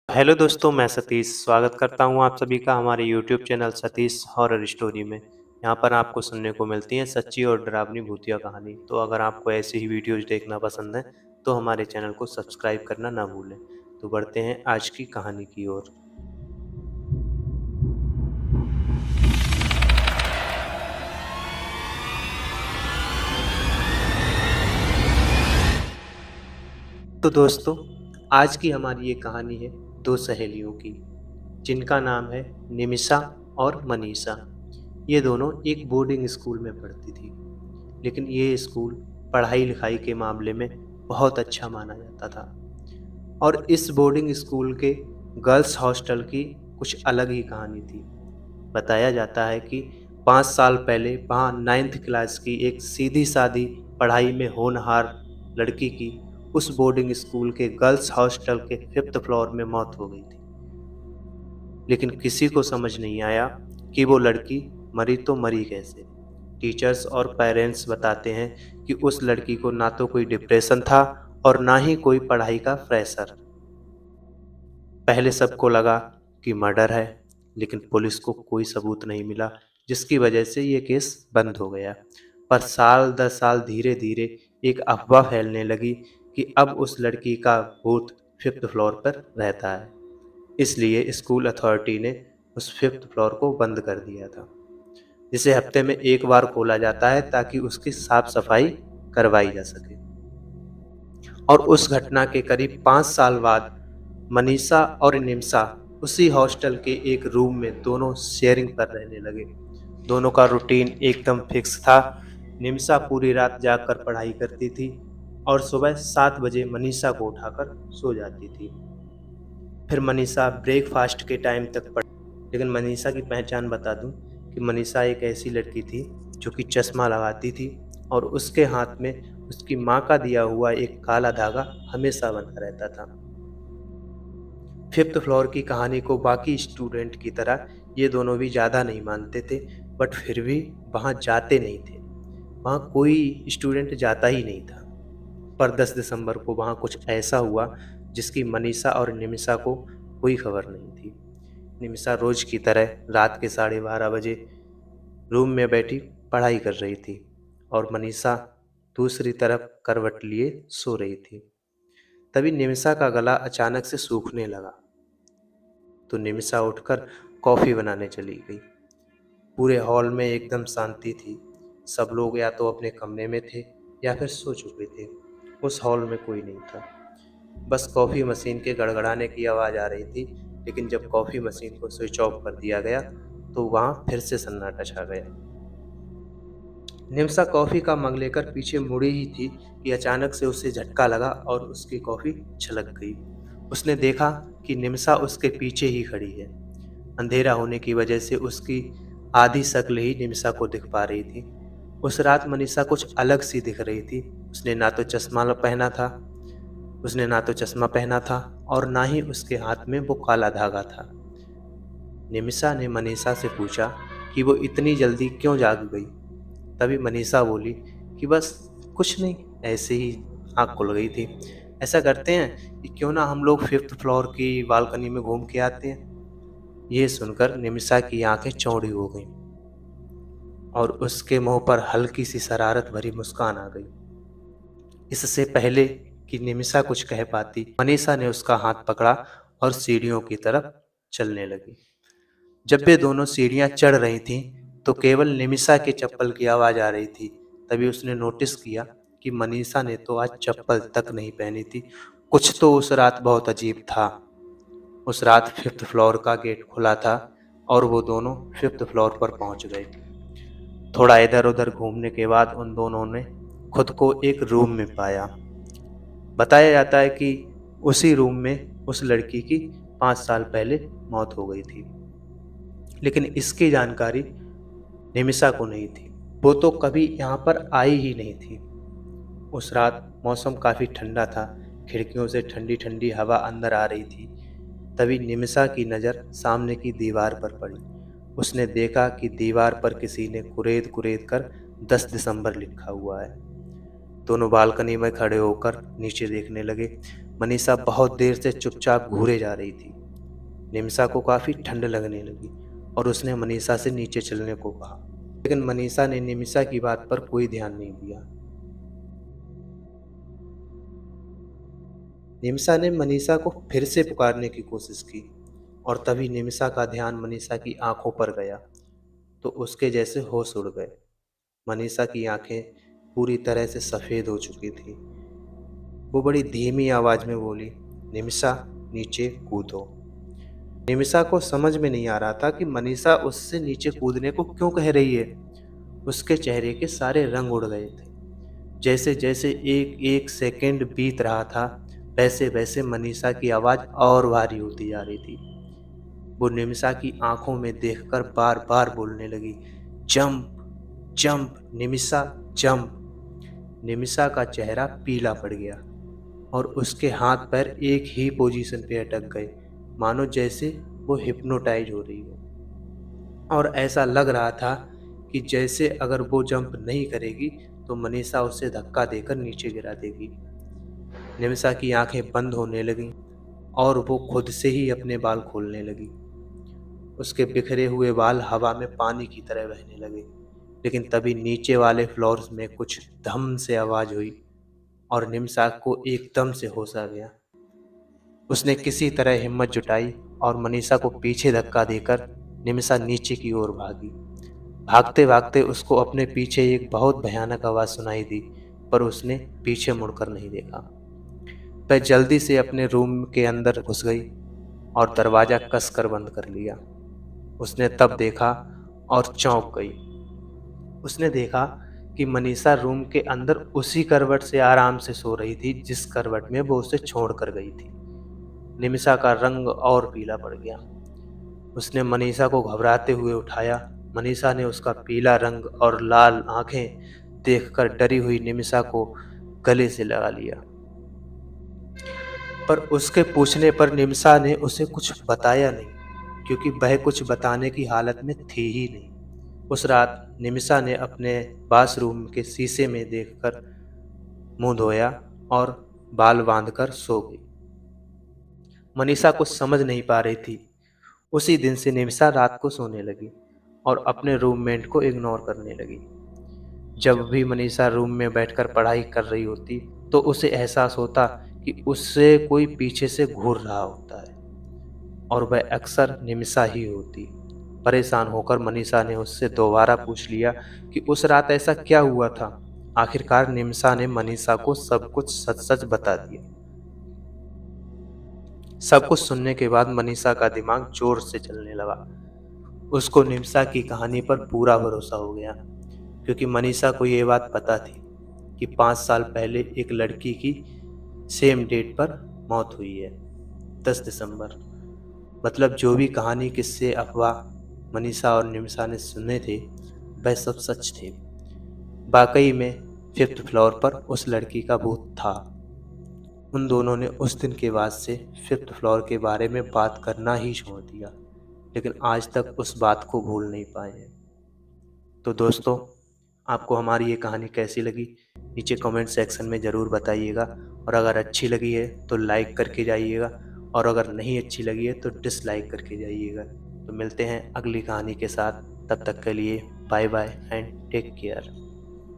Hello दोस्तों, मैं सतीश स्वागत करता हूं आप सभी का हमारे YouTube channel Satish horror story में। यहां पर आपको सुनने को मिलती हैं सच्ची और डरावनी भूतिया कहानी। तो अगर आपको ऐसी ही वीडियोज देखना पसंद है तो हमारे चैनल को सब्सक्राइब करना ना भूलें। तो बढ़ते हैं आज की कहानी की ओर। तो दोस्तों, आज की हमारी ये कहानी है दो सहेलियों की, जिनका नाम है निमिषा और मनीषा। ये दोनों एक बोर्डिंग स्कूल में पढ़ती थी, लेकिन ये स्कूल पढ़ाई लिखाई के मामले में बहुत अच्छा माना जाता था। और इस बोर्डिंग स्कूल के गर्ल्स हॉस्टल की कुछ अलग ही कहानी थी। बताया जाता है कि 5 साल पहले वहाँ 9th क्लास की एक सीधी सादी पढ़ाई में होनहार लड़की की उस बोर्डिंग स्कूल के गर्ल्स हॉस्टल के 5th फ्लोर में मौत हो गई थी। लेकिन किसी को समझ नहीं आया कि वो लड़की मरी तो मरी कैसे। टीचर्स और पेरेंट्स बताते हैं कि उस लड़की को ना तो कोई डिप्रेशन था और ना ही कोई पढ़ाई का प्रेशर। पहले सबको लगा कि मर्डर है, लेकिन पुलिस को कोई सबूत नहीं मिला, जिसकी वजह से ये केस बंद हो गया। पर साल दर साल धीरे धीरे एक अफवाह फैलने लगी कि अब उस लड़की का भूत 5th फ्लोर पर रहता है। इसलिए स्कूल अथॉरिटी ने उस 5th फ्लोर को बंद कर दिया था, जिसे हफ्ते में एक बार खोला जाता है ताकि उसकी साफ सफाई करवाई जा सके। और उस घटना के करीब 5 साल बाद मनीषा और निमिषा उसी हॉस्टल के एक रूम में दोनों शेयरिंग पर रहने लगे। दोनों का रूटीन एकदम फिक्स था। निमिषा पूरी रात जागकर पढ़ाई करती थी और सुबह 7 बजे मनीषा को उठाकर सो जाती थी। फिर मनीषा ब्रेकफास्ट के टाइम तक पढ़। लेकिन मनीषा की पहचान बता दूं कि मनीषा एक ऐसी लड़की थी जो कि चश्मा लगाती थी और उसके हाथ में उसकी माँ का दिया हुआ एक काला धागा हमेशा बंधा रहता था। 5th फ्लोर की कहानी को बाकी स्टूडेंट की तरह ये दोनों भी ज़्यादा नहीं मानते थे, बट फिर भी वहाँ जाते नहीं थे। वहाँ कोई स्टूडेंट जाता ही नहीं था। पर 10 दिसंबर को वहाँ कुछ ऐसा हुआ जिसकी मनीषा और निमिषा को कोई खबर नहीं थी। निमिषा रोज की तरह रात के 12:30 बजे रूम में बैठी पढ़ाई कर रही थी और मनीषा दूसरी तरफ करवट लिए सो रही थी। तभी निमिषा का गला अचानक से सूखने लगा, तो निमिषा उठकर कॉफ़ी बनाने चली गई। पूरे हॉल में एकदम शांति थी। सब लोग या तो अपने कमरे में थे या फिर सो चुके थे। उस हॉल में कोई नहीं था। बस कॉफ़ी मशीन के गड़गड़ाने की आवाज़ आ रही थी। लेकिन जब कॉफ़ी मशीन को स्विच ऑफ कर दिया गया तो वहाँ फिर से सन्नाटा छा गया। निमिषा कॉफ़ी का मग लेकर पीछे मुड़ी ही थी कि अचानक से उसे झटका लगा और उसकी कॉफ़ी छलक गई। उसने देखा कि निमिषा उसके पीछे ही खड़ी है। अंधेरा होने की वजह से उसकी आधी शक्ल ही निमिषा को दिख पा रही थी। उस रात मनीषा कुछ अलग सी दिख रही थी। उसने ना तो चश्मा पहना था और ना ही उसके हाथ में वो काला धागा था। निमिषा ने मनीषा से पूछा कि वो इतनी जल्दी क्यों जाग गई। तभी मनीषा बोली कि बस कुछ नहीं, ऐसे ही आँख खुल गई थी। ऐसा करते हैं कि क्यों ना हम लोग 5th फ्लोर की बालकनी में घूम के आते हैं। ये सुनकर निमिषा की आंखें चौड़ी हो गईं और उसके मुंह पर हल्की सी शरारत भरी मुस्कान आ गई। इससे पहले कि निमिषा कुछ कह पाती, मनीषा ने उसका हाथ पकड़ा और सीढ़ियों की तरफ चलने लगी। जब वे दोनों सीढ़ियां चढ़ रही थीं, तो केवल निमिषा के चप्पल की आवाज आ रही थी। तभी उसने नोटिस किया कि मनीषा ने तो आज चप्पल तक नहीं पहनी थी। कुछ तो उस रात बहुत अजीब था। उस रात 5th फ्लोर का गेट खुला था और वो दोनों 5th फ्लोर पर पहुंच गए। थोड़ा इधर उधर घूमने के बाद उन दोनों ने खुद को एक रूम में पाया। बताया जाता है कि उसी रूम में उस लड़की की 5 साल पहले मौत हो गई थी, लेकिन इसकी जानकारी निमिषा को नहीं थी। वो तो कभी यहाँ पर आई ही नहीं थी। उस रात मौसम काफ़ी ठंडा था। खिड़कियों से ठंडी ठंडी हवा अंदर आ रही थी। तभी निमिषा की नज़र सामने की दीवार पर पड़ी। उसने देखा कि दीवार पर किसी ने कुरेद कुरेद कर 10 दिसंबर लिखा हुआ है। दोनों बालकनी में खड़े होकर नीचे देखने लगे। मनीषा बहुत देर से चुपचाप घूरे जा रही थी। निमिषा को काफ़ी ठंड लगने लगी और उसने मनीषा से नीचे चलने को कहा, लेकिन मनीषा ने निमिषा की बात पर कोई ध्यान नहीं दिया। निमिषा ने मनीषा को फिर से पुकारने की कोशिश की और तभी निमिषा का ध्यान मनीषा की आंखों पर गया तो उसके जैसे होश उड़ गए। मनीषा की आंखें पूरी तरह से सफ़ेद हो चुकी थी। वो बड़ी धीमी आवाज़ में बोली, निमिषा नीचे कूदो। निमिषा को समझ में नहीं आ रहा था कि मनीषा उससे नीचे कूदने को क्यों कह रही है। उसके चेहरे के सारे रंग उड़ गए थे। जैसे जैसे एक एक सेकंड बीत रहा था वैसे वैसे मनीषा की आवाज़ और भारी होती जा रही थी। वो निमिषा की आंखों में देखकर बार बार बोलने लगी, jump jump Nimisha jump. Nimisha का चेहरा पीला पड़ गया और उसके हाथ पैर एक ही पोजीशन पे अटक गए, मानो जैसे वो हिप्नोटाइज हो रही हो। और ऐसा लग रहा था कि जैसे अगर वो जंप नहीं करेगी तो मनीषा उसे धक्का देकर नीचे गिरा देगी। निमिषा की आंखें बंद होने लगीं और वो खुद से ही अपने बाल खोलने लगी। उसके बिखरे हुए बाल हवा में पानी की तरह बहने लगे। लेकिन तभी नीचे वाले फ्लोर्स में कुछ धम से आवाज़ हुई और निमिषा को एकदम से होश आ गया। उसने किसी तरह हिम्मत जुटाई और मनीषा को पीछे धक्का देकर निमिषा नीचे की ओर भागी। भागते भागते उसको अपने पीछे एक बहुत भयानक आवाज़ सुनाई दी, पर उसने पीछे मुड़कर नहीं देखा। वह जल्दी से अपने रूम के अंदर घुस गई और दरवाज़ा कसकर बंद कर लिया। उसने तब देखा और चौंक गई। उसने देखा कि मनीषा रूम के अंदर उसी करवट से आराम से सो रही थी जिस करवट में वो उसे छोड़ कर गई थी। निमिषा का रंग और पीला पड़ गया। उसने मनीषा को घबराते हुए उठाया। मनीषा ने उसका पीला रंग और लाल आंखें देखकर डरी हुई निमिषा को गले से लगा लिया। पर उसके पूछने पर निमिषा ने उसे कुछ बताया नहीं, क्योंकि वह कुछ बताने की हालत में थी ही नहीं। उस रात निमिषा ने अपने बाथरूम के शीशे में देखकर मुंह धोया और बाल बांधकर सो गई। मनीषा कुछ समझ नहीं पा रही थी। उसी दिन से निमिषा रात को सोने लगी और अपने रूममेट को इग्नोर करने लगी। जब भी मनीषा रूम में बैठकर पढ़ाई कर रही होती तो उसे एहसास होता कि उससे कोई पीछे से घूर रहा होता है और वह अक्सर निमिषा ही होती। परेशान होकर मनीषा ने उससे दोबारा पूछ लिया कि उस रात ऐसा क्या हुआ था। आखिरकार निमिषा ने मनीषा को सब कुछ सच सच बता दिया। सब कुछ सुनने के बाद मनीषा का दिमाग जोर से चलने लगा। उसको निमिषा की कहानी पर पूरा भरोसा हो गया, क्योंकि मनीषा को ये बात पता थी कि 5 साल पहले एक लड़की की सेम डेट पर मौत हुई है, 10 दिसंबर। मतलब जो भी कहानी, किस्से, अफवाह मनीषा और निमिषा ने सुने थे वह सब सच थे। वाकई में 5th फ्लोर पर उस लड़की का भूत था। उन दोनों ने उस दिन के बाद से 5th फ्लोर के बारे में बात करना ही छोड़ दिया, लेकिन आज तक उस बात को भूल नहीं पाए हैं। तो दोस्तों, आपको हमारी ये कहानी कैसी लगी नीचे कमेंट सेक्शन में ज़रूर बताइएगा, और अगर अच्छी लगी है तो लाइक करके जाइएगा, और अगर नहीं अच्छी लगी है तो डिसलाइक करके जाइएगा। तो मिलते हैं अगली कहानी के साथ। तब तक के लिए bye bye and take care.